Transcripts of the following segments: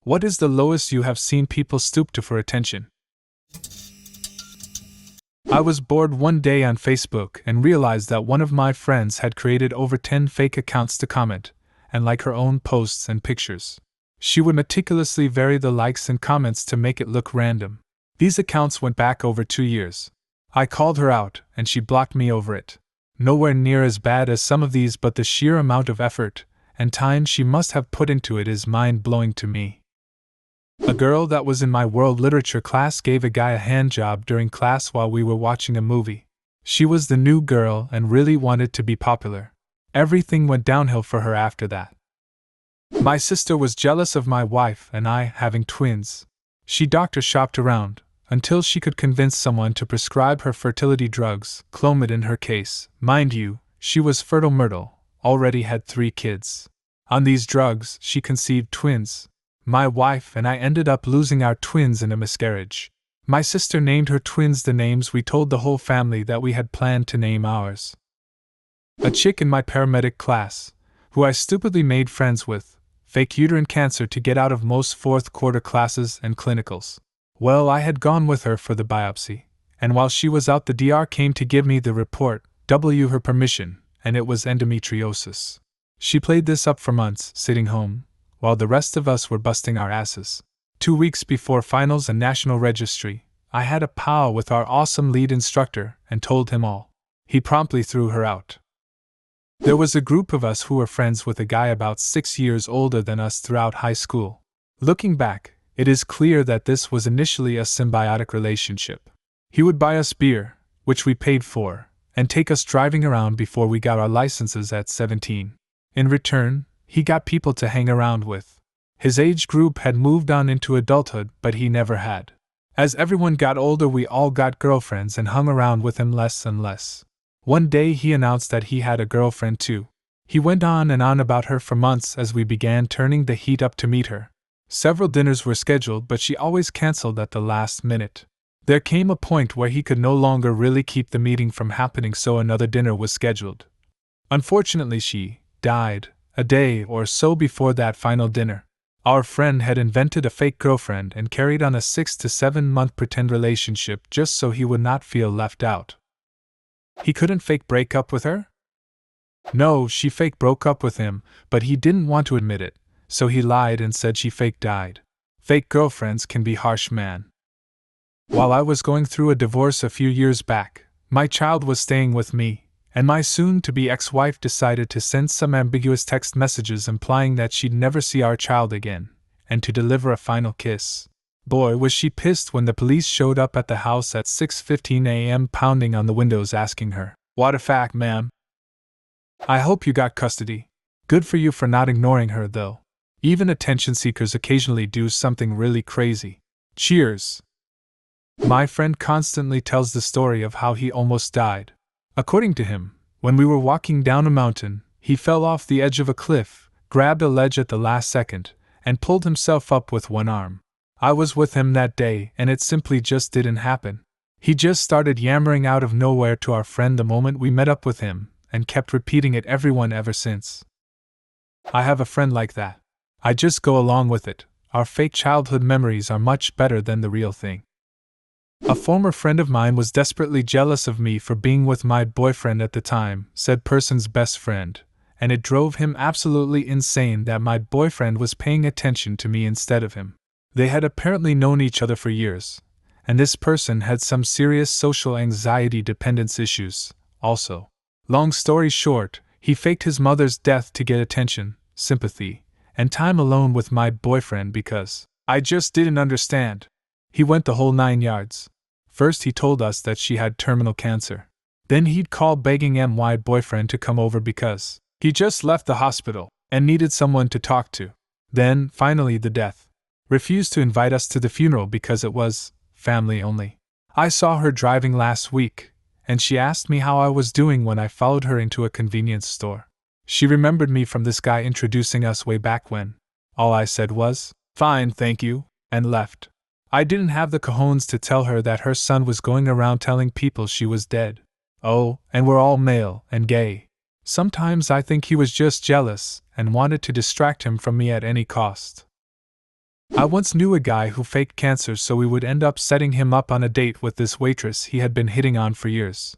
What is the lowest you have seen people stoop to for attention? I was bored one day on Facebook and realized that one of my friends had created over 10 fake accounts to comment and like her own posts and pictures. She would meticulously vary the likes and comments to make it look random. These accounts went back over 2 years. I called her out, and she blocked me over it. Nowhere near as bad as some of these, but the sheer amount of effort and time she must have put into it is mind-blowing to me. A girl that was in my world literature class gave a guy a hand job during class while we were watching a movie. She was the new girl and really wanted to be popular. Everything went downhill for her after that. My sister was jealous of my wife and I having twins. She doctor shopped around until she could convince someone to prescribe her fertility drugs, Clomid in her case. Mind you, she was fertile myrtle, already had 3 kids. On these drugs, she conceived twins. My wife and I ended up losing our twins in a miscarriage. My sister named her twins the names we told the whole family that we had planned to name ours. A chick in my paramedic class, who I stupidly made friends with, faked uterine cancer to get out of most fourth quarter classes and clinicals. Well, I had gone with her for the biopsy, and while she was out the DR came to give me the report, her permission, and it was endometriosis. She played this up for months, sitting home, while the rest of us were busting our asses. 2 weeks before finals and national registry, I had a pow with our awesome lead instructor and told him all. He promptly threw her out. There was a group of us who were friends with a guy about 6 years older than us throughout high school. Looking back, it is clear that this was initially a symbiotic relationship. He would buy us beer, which we paid for, and take us driving around before we got our licenses at 17. In return, he got people to hang around with. His age group had moved on into adulthood, but he never had. As everyone got older, we all got girlfriends and hung around with him less and less. One day he announced that he had a girlfriend too. He went on and on about her for months as we began turning the heat up to meet her. Several dinners were scheduled, but she always canceled at the last minute. There came a point where he could no longer really keep the meeting from happening, so another dinner was scheduled. Unfortunately, she died a day or so before that final dinner. Our friend had invented a fake girlfriend and carried on a 6 to 7 month pretend relationship just so he would not feel left out. He couldn't fake break up with her? No, she fake broke up with him, but he didn't want to admit it, so he lied and said she fake died. Fake girlfriends can be harsh, man. While I was going through a divorce a few years back, my child was staying with me, and my soon-to-be ex-wife decided to send some ambiguous text messages implying that she'd never see our child again, and to deliver a final kiss. Boy, was she pissed when the police showed up at the house at 6:15 a.m. pounding on the windows asking her, "What a fact, ma'am? I hope you got custody." Good for you for not ignoring her, though. Even attention seekers occasionally do something really crazy. Cheers. My friend constantly tells the story of how he almost died. According to him, when we were walking down a mountain, he fell off the edge of a cliff, grabbed a ledge at the last second, and pulled himself up with one arm. I was with him that day, and it simply just didn't happen. He just started yammering out of nowhere to our friend the moment we met up with him, and kept repeating it everyone ever since. I have a friend like that. I just go along with it. Our fake childhood memories are much better than the real thing. A former friend of mine was desperately jealous of me for being with my boyfriend at the time, said person's best friend, and it drove him absolutely insane that my boyfriend was paying attention to me instead of him. They had apparently known each other for years, and this person had some serious social anxiety dependence issues, also. Long story short, he faked his mother's death to get attention, sympathy, and time alone with my boyfriend because I just didn't understand. He went the whole 9 yards. First he told us that she had terminal cancer. Then he'd call begging my boyfriend to come over because he just left the hospital and needed someone to talk to. Then, finally, the death. Refused to invite us to the funeral because it was family only. I saw her driving last week, and she asked me how I was doing when I followed her into a convenience store. She remembered me from this guy introducing us way back when. All I said was, "Fine, thank you," and left. I didn't have the cojones to tell her that her son was going around telling people she was dead. Oh, and we're all male and gay. Sometimes I think he was just jealous and wanted to distract him from me at any cost. I once knew a guy who faked cancer so we would end up setting him up on a date with this waitress he had been hitting on for years.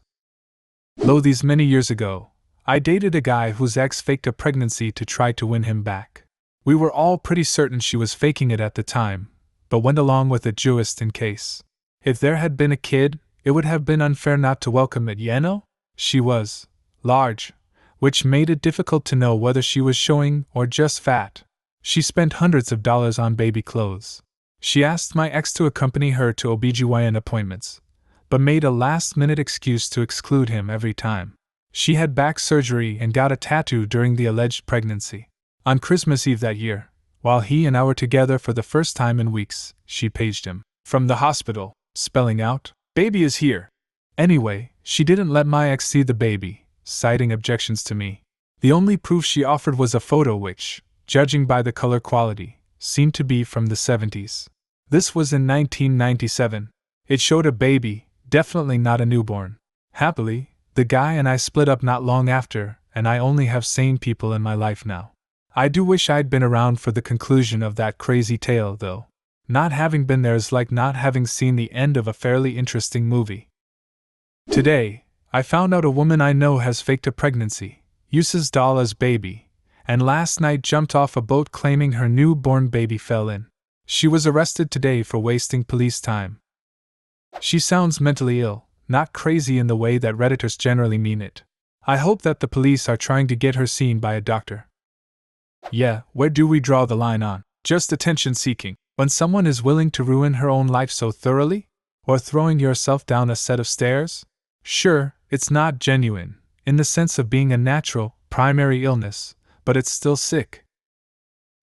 Though these many years ago, I dated a guy whose ex faked a pregnancy to try to win him back. We were all pretty certain she was faking it at the time, but went along with it just in case. If there had been a kid, it would have been unfair not to welcome it, you know? She was large, which made it difficult to know whether she was showing or just fat. She spent hundreds of dollars on baby clothes. She asked my ex to accompany her to OBGYN appointments, but made a last-minute excuse to exclude him every time. She had back surgery and got a tattoo during the alleged pregnancy. On Christmas Eve that year, while he and I were together for the first time in weeks, she paged him from the hospital, spelling out, "Baby is here." Anyway, she didn't let my ex see the baby, citing objections to me. The only proof she offered was a photo which, judging by the color quality, seemed to be from the 70s. This was in 1997. It showed a baby, definitely not a newborn. Happily, the guy and I split up not long after, and I only have sane people in my life now. I do wish I'd been around for the conclusion of that crazy tale, though. Not having been there is like not having seen the end of a fairly interesting movie. Today, I found out a woman I know has faked a pregnancy, uses doll as baby, and last night jumped off a boat claiming her newborn baby fell in. She was arrested today for wasting police time. She sounds mentally ill, not crazy in the way that Redditors generally mean it. I hope that the police are trying to get her seen by a doctor. Yeah, where do we draw the line on just attention-seeking, when someone is willing to ruin her own life so thoroughly? Or throwing yourself down a set of stairs? Sure, it's not genuine, in the sense of being a natural, primary illness, but it's still sick.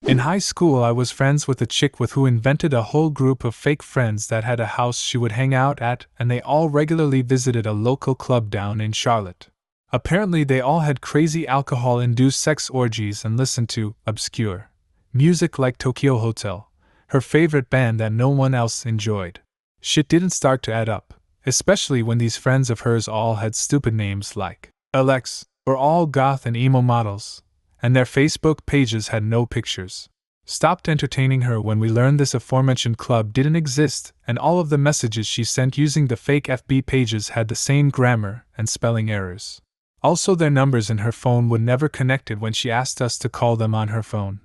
In high school I was friends with a chick who invented a whole group of fake friends that had a house she would hang out at, and they all regularly visited a local club down in Charlotte. Apparently they all had crazy alcohol-induced sex orgies and listened to obscure music like Tokyo Hotel, her favorite band that no one else enjoyed. Shit didn't start to add up, especially when these friends of hers all had stupid names like Alex, were all goth and emo models, and their Facebook pages had no pictures. Stopped entertaining her when we learned this aforementioned club didn't exist, and all of the messages she sent using the fake FB pages had the same grammar and spelling errors. Also, their numbers in her phone would never connected when she asked us to call them on her phone.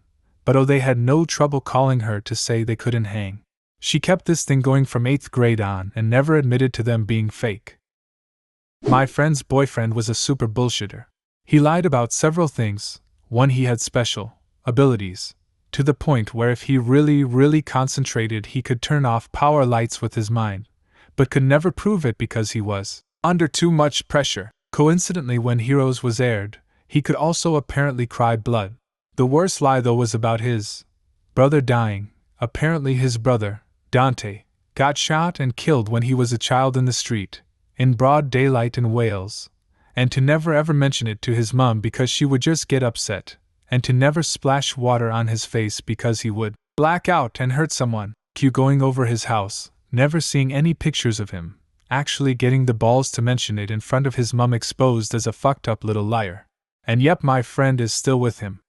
But they had no trouble calling her to say they couldn't hang. She kept this thing going from 8th grade on and never admitted to them being fake. My friend's boyfriend was a super bullshitter. He lied about several things. One, he had special abilities, to the point where if he really concentrated he could turn off power lights with his mind, but could never prove it because he was under too much pressure. Coincidentally, when Heroes was aired, he could also apparently cry blood. The worst lie though was about his brother dying. Apparently his brother, Dante, got shot and killed when he was a child in the street, in broad daylight in Wales, and to never ever mention it to his mom because she would just get upset, and to never splash water on his face because he would black out and hurt someone. Going over his house, never seeing any pictures of him, actually getting the balls to mention it in front of his mom, exposed as a fucked up little liar. And yep, my friend is still with him.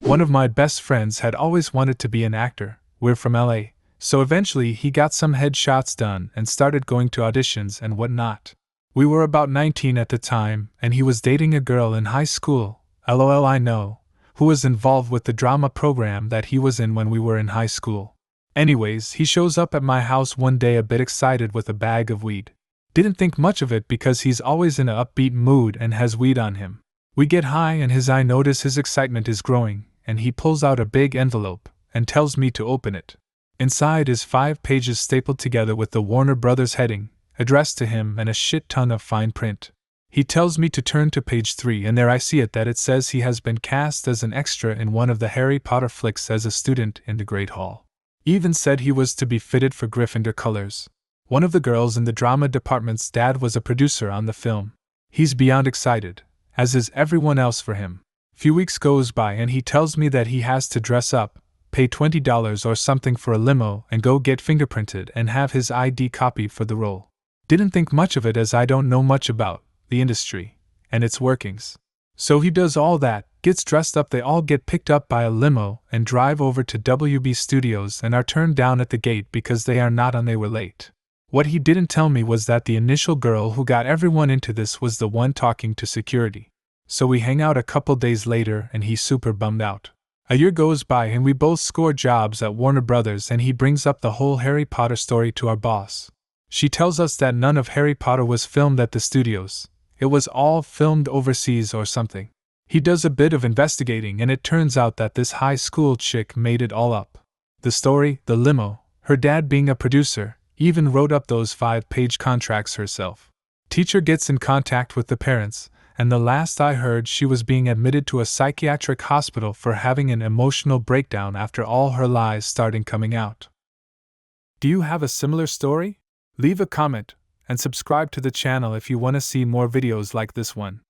One of my best friends had always wanted to be an actor. We're from LA, so eventually he got some headshots done and started going to auditions and whatnot. We were about 19 at the time, and he was dating a girl in high school, LOL I know, who was involved with the drama program that he was in when we were in high school. Anyways, he shows up at my house one day a bit excited with a bag of weed. Didn't think much of it because he's always in an upbeat mood and has weed on him. We get high and I notice his excitement is growing, and he pulls out a big envelope and tells me to open it. Inside is 5 pages stapled together with the Warner Brothers heading, addressed to him, and a shit ton of fine print. He tells me to turn to page 3, and there I see it that it says he has been cast as an extra in one of the Harry Potter flicks as a student in the Great Hall. Even said he was to be fitted for Gryffindor colors. One of the girls in the drama department's dad was a producer on the film. He's beyond excited, as is everyone else for him. Few weeks goes by and he tells me that he has to dress up, pay $20 or something for a limo and go get fingerprinted and have his ID copy for the role. Didn't think much of it as I don't know much about the industry and its workings. So he does all that, Gets dressed up, they all get picked up by a limo and drive over to WB Studios and are turned down at the gate because they are not on, they were late. What he didn't tell me was that the initial girl who got everyone into this was the one talking to security. So we hang out a couple days later and he's super bummed out. A year goes by and we both score jobs at Warner Brothers and he brings up the whole Harry Potter story to our boss. She tells us that none of Harry Potter was filmed at the studios. It was all filmed overseas or something. He does a bit of investigating and it turns out that this high school chick made it all up. The story, the limo, her dad being a producer, even wrote up those 5-page contracts herself. Teacher gets in contact with the parents, and the last I heard she was being admitted to a psychiatric hospital for having an emotional breakdown after all her lies started coming out. Do you have a similar story? Leave a comment, and subscribe to the channel if you want to see more videos like this one.